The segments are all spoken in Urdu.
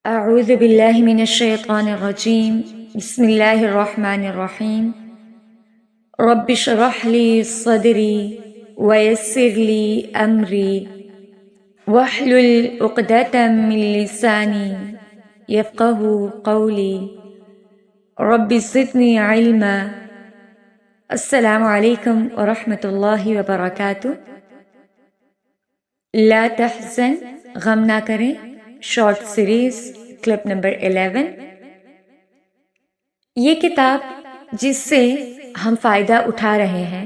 أعوذ بالله من الشيطان الرجيم بسم الله الرحمن الرحيم رب اشرح لي صدري ويسر لي أمري واحلل عقدة من لساني يفقه قولي رب زدني علما. السلام علیکم ورحمۃ اللہ وبرکاتہ. لا تحزن، غم نہ کریں، شارٹ سیریز کلپ نمبر 11. یہ کتاب جس سے ہم فائدہ اٹھا رہے ہیں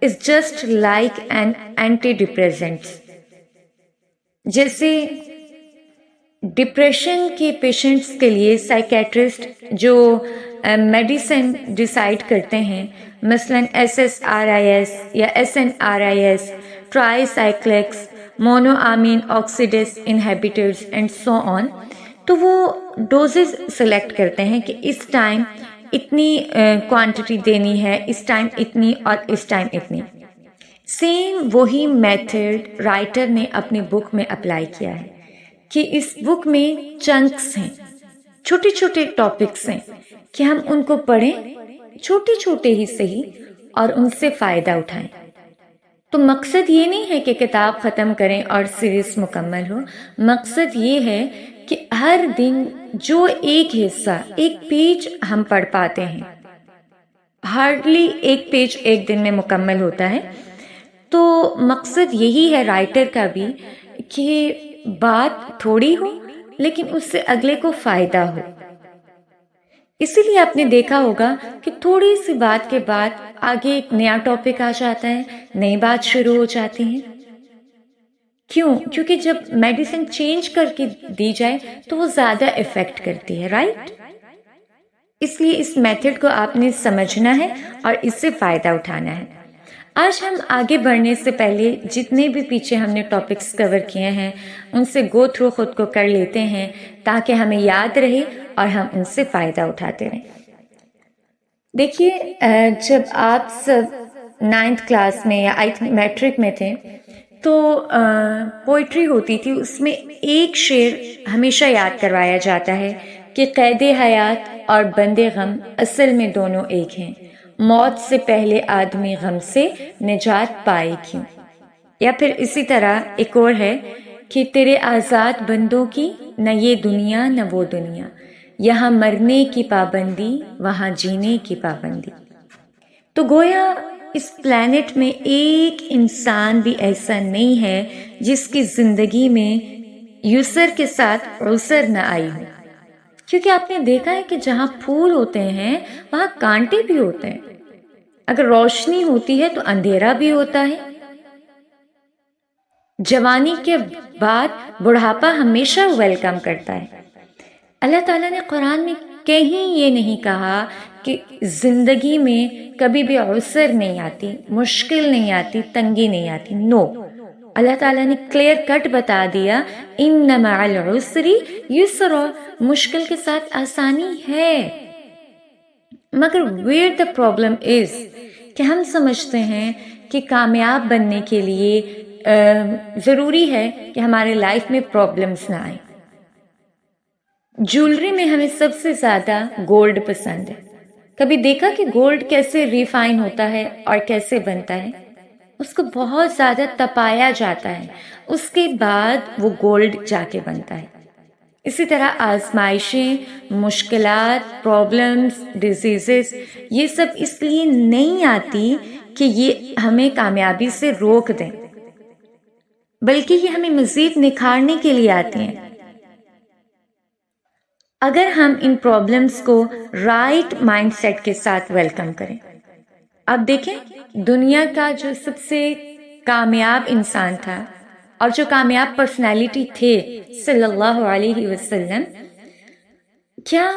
is just like an entity depressants. جیسے ڈپریشن کے پیشنٹس کے لیے سائیکیٹرسٹ جو میڈیسن ڈیسائیڈ کرتے ہیں، مثلاً SSRIs یا SNRIs، ٹرائی سائکلکس، مونو آمین آکسیڈیز انہیبیٹرز اینڈ سو آن، تو وہ ڈوزز سلیکٹ کرتے ہیں کہ اس ٹائم اتنی کوانٹٹی دینی ہے، اس ٹائم اتنی اور اس ٹائم اتنی. سیم وہی میتھڈ رائٹر نے اپنی بک میں اپلائی کیا ہے کہ اس بک میں چنکس ہیں، چھوٹے چھوٹے ٹاپکس ہیں کہ ہم ان کو پڑھیں، چھوٹے چھوٹے ہی صحیح، اور ان سے فائدہ اٹھائیں. تو مقصد یہ نہیں ہے کہ کتاب ختم کریں اور سیریز مکمل ہو. مقصد یہ ہے کہ ہر دن جو ایک حصہ، ایک پیج ہم پڑھ پاتے ہیں، ہارڈلی ایک پیج ایک دن میں مکمل ہوتا ہے. تو مقصد یہی ہے رائٹر کا بھی کہ بات تھوڑی ہو لیکن اس سے اگلے کو فائدہ ہو. اسی لیے آپ نے دیکھا ہوگا کہ تھوڑی سی بات کے بعد آگے ایک نیا ٹاپک آ جاتا ہے، نئی بات شروع ہو جاتی ہے. کیوں؟ کیونکہ جب میڈیسن چینج کر کے دی جائے تو وہ زیادہ افیکٹ کرتی ہے، رائٹ؟ اس لیے اس میتھڈ کو آپ نے سمجھنا ہے اور اس سے فائدہ اٹھانا ہے. آج ہم آگے بڑھنے سے پہلے جتنے بھی پیچھے ہم نے ٹاپکس کور کیے ہیں ان سے گو تھرو خود کو کر لیتے ہیں تاکہ ہمیں یاد رہے اور ہم ان سے فائدہ اٹھاتے رہیں. دیکھیے، جب آپ سب 9th کلاس میں یا میٹرک میں تھے تو پوئٹری ہوتی تھی، اس میں ایک شعر ہمیشہ یاد کروایا جاتا ہے کہ قید حیات اور بند غم اصل میں دونوں ایک ہیں، موت سے پہلے آدمی غم سے نجات پائے کیوں. یا پھر اسی طرح ایک اور ہے کہ تیرے آزاد بندوں کی نہ یہ دنیا نہ وہ دنیا، یہاں مرنے کی پابندی وہاں جینے کی پابندی. تو گویا اس پلانٹ میں ایک انسان بھی ایسا نہیں ہے جس کی زندگی میں یسر کے ساتھ عسر نہ آئی ہو. کیونکہ آپ نے دیکھا ہے کہ جہاں پھول ہوتے ہیں وہاں کانٹے بھی ہوتے ہیں، اگر روشنی ہوتی ہے تو اندھیرا بھی ہوتا ہے. جوانی کے بعد بڑھاپا ہمیشہ ویلکم کرتا ہے. اللہ تعالیٰ نے قرآن میں کہیں یہ نہیں کہا کہ زندگی میں کبھی بھی عسر نہیں آتی، مشکل نہیں آتی، تنگی نہیں آتی. نو، اللہ تعالیٰ نے کلیئر کٹ بتا دیا ان مع العسر یسرا، مشکل کے ساتھ آسانی ہے. مگر where the problem is کہ ہم سمجھتے ہیں کہ کامیاب بننے کے لیے ضروری ہے کہ ہمارے لائف میں پرابلمس نہ آئیں. جولری میں ہمیں سب سے زیادہ گولڈ پسند ہے. کبھی دیکھا کہ گولڈ کیسے ریفائن ہوتا ہے اور کیسے بنتا ہے؟ اس کو بہت زیادہ تپایا جاتا ہے، اس کے بعد وہ گولڈ جا کے بنتا ہے. اسی طرح آزمائشیں، مشکلات، پرابلمز، ڈیزیزز، یہ سب اس لیے نہیں آتی کہ یہ ہمیں کامیابی سے روک دیں، بلکہ یہ ہمیں مزید نکھارنے کے لیے آتی ہیں اگر ہم ان پرابلمز کو رائٹ مائنڈ سیٹ کے ساتھ ویلکم کریں. اب دیکھیں، دنیا کا جو سب سے کامیاب انسان تھا اور جو کامیاب پرسنالٹی تھے صلی اللہ علیہ وسلم، کیا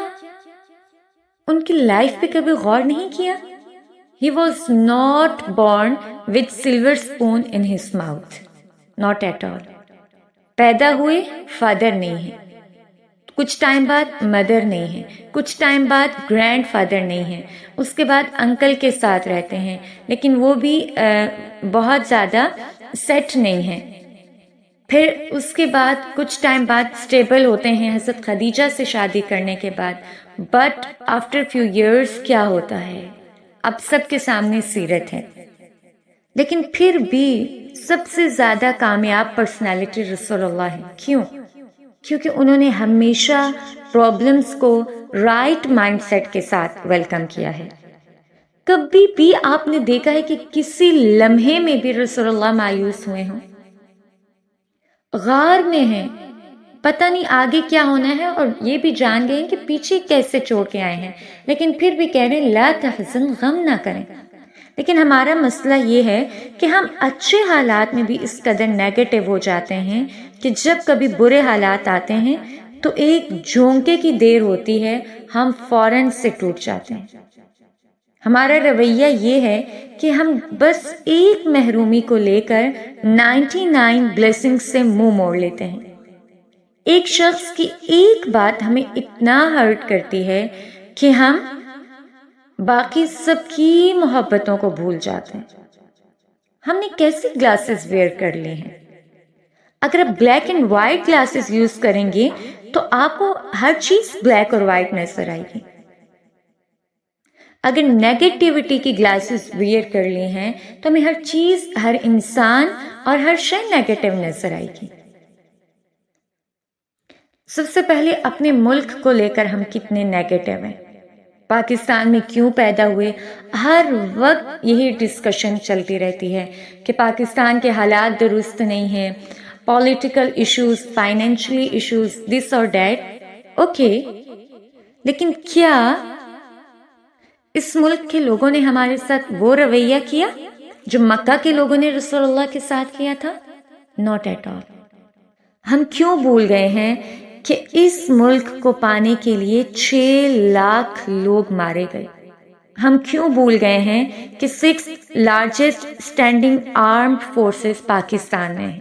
ان کی لائف پہ کبھی غور نہیں کیا؟ He was not born with silver spoon in his mouth. Not at all. پیدا ہوئے فادر نہیں ہیں، کچھ ٹائم بعد مدر نہیں ہے، کچھ ٹائم بعد گرینڈ فادر نہیں ہے، اس کے بعد انکل کے ساتھ رہتے ہیں لیکن وہ بھی بہت زیادہ سیٹ نہیں ہیں. پھر اس کے بعد کچھ ٹائم بعد اسٹیبل ہوتے ہیں حضرت خدیجہ سے شادی کرنے کے بعد. بٹ آفٹر فیو ایئرس کیا ہوتا ہے اب سب کے سامنے سیرت ہے. لیکن پھر بھی سب سے زیادہ کامیاب پرسنالٹی رسول اللہ ہے. کیوں؟ کیونکہ انہوں نے ہمیشہ پرابلمس کو رائٹ مائنڈ سیٹ کے ساتھ ویلکم کیا ہے. کبھی بھی آپ نے دیکھا ہے کہ کسی لمحے میں بھی رسول اللہ مایوس ہوئے ہوں؟ غار میں ہیں، پتہ نہیں آگے کیا ہونا ہے، اور یہ بھی جان گئے ہیں کہ پیچھے کیسے چھوڑ کے آئے ہیں، لیکن پھر بھی کہہ رہے ہیں لا تحزن، غم نہ کریں. لیکن ہمارا مسئلہ یہ ہے کہ ہم اچھے حالات میں بھی اس قدر نیگیٹو ہو جاتے ہیں کہ جب کبھی برے حالات آتے ہیں تو ایک جھونکے کی دیر ہوتی ہے، ہم فوراً سے ٹوٹ جاتے ہیں. ہمارا رویہ یہ ہے کہ ہم بس ایک محرومی کو لے کر 99 بلیسنگ سے منہ موڑ لیتے ہیں. ایک شخص کی ایک بات ہمیں اتنا ہرٹ کرتی ہے کہ ہم باقی سب کی محبتوں کو بھول جاتے ہیں. ہم نے کیسے گلاسز ویئر کر لی ہیں؟ اگر آپ black and white glasses use کریں گے تو آپ کو ہر چیز بلیک اور وائٹ نظر آئے گی. اگر نیگیٹیوٹی کی گلاسز ویئر کر لی ہیں تو ہمیں ہر چیز، ہر انسان اور ہر شے نیگیٹو نظر آئے گی. سب سے پہلے اپنے ملک کو لے کر ہم کتنے نیگیٹو ہیں. پاکستان میں کیوں پیدا ہوئے؟ ہر وقت یہی ڈسکشن چلتی رہتی ہے کہ پاکستان کے حالات درست نہیں ہیں، پولیٹیکل ایشوز، فائنینشلی ایشوز، دس اور دیٹ. اوکے، لیکن کیا اس ملک کے لوگوں نے ہمارے ساتھ وہ رویہ کیا جو مکہ کے لوگوں نے رسول اللہ کے ساتھ کیا تھا؟ Not at all. ہم کیوں بھول گئے ہیں کہ اس ملک کو پانے کے لیے 6 لاکھ لوگ مارے گئے؟ ہم کیوں بھول گئے ہیں کہ 6 largest standing armed forces Pakistan میں ہیں؟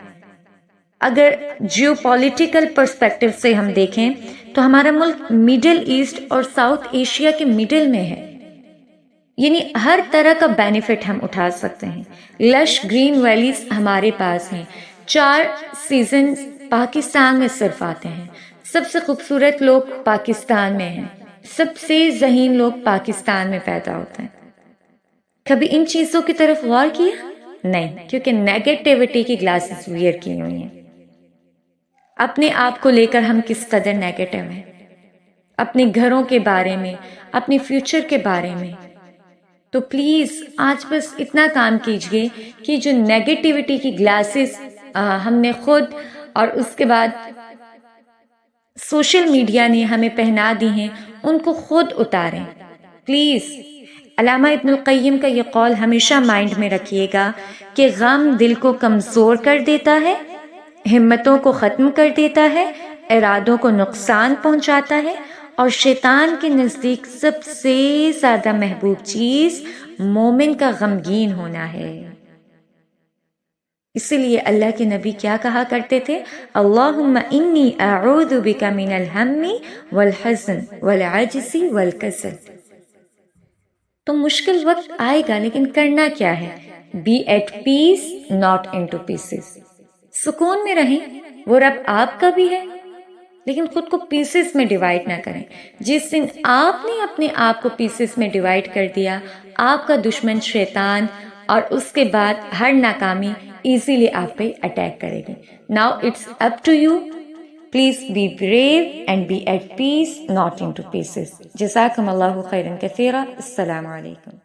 اگر جیو پولیٹیکل پرسپیکٹو سے ہم دیکھیں تو ہمارا ملک مڈل ایسٹ اور ساؤتھ ایشیا کے مڈل میں ہے، یعنی ہر طرح کا بینیفٹ ہم اٹھا سکتے ہیں. لش گرین ویلیز ہمارے پاس ہیں، 4 سیزن پاکستان میں صرف آتے ہیں، سب سے خوبصورت لوگ پاکستان میں ہیں، سب سے ذہین لوگ پاکستان میں پیدا ہوتے ہیں. کبھی ان چیزوں کی طرف غور کیا؟ نہیں، کیونکہ نیگیٹیوٹی کی گلاسز ویئر کی ہوئی ہیں. اپنے آپ کو لے کر ہم کس قدر نیگیٹو ہیں، اپنے گھروں کے بارے میں، اپنے فیوچر کے بارے میں. تو پلیز آج بس اتنا کام کیجئے کہ جو نیگیٹیوٹی کی گلاسز ہم نے خود اور اس کے بعد سوشل میڈیا نے ہمیں پہنا دی ہیں ان کو خود اتاریں پلیز. علامہ ابن القیم کا یہ قول ہمیشہ مائنڈ میں رکھیے گا کہ غم دل کو کمزور کر دیتا ہے، ہمتوں کو ختم کر دیتا ہے، ارادوں کو نقصان پہنچاتا ہے، اور شیطان کے نزدیک سب سے زیادہ محبوب چیز مومن کا غمگین ہونا ہے. اسی لیے اللہ کے نبی کیا کہا کرتے تھے؟ اللہم انی اعوذ بک من الہم والحزن والعجز والکسل. تو مشکل وقت آئے گا، لیکن کرنا کیا ہے؟ Be at peace not into pieces. سکون میں رہیں، وہ رب آپ کا بھی ہے، لیکن خود کو پیسز میں ڈیوائڈ نہ کریں. جس دن آپ نے اپنے آپ کو پیسز میں ڈیوائڈ کر دیا، آپ کا دشمن شیطان اور اس کے بعد ہر ناکامی ایزیلی آپ پہ اٹیک کرے گی. Now it's up to you. Please be brave and be at peace not into pieces. جزاکم اللہ خیرا کثیرا. السلام علیکم.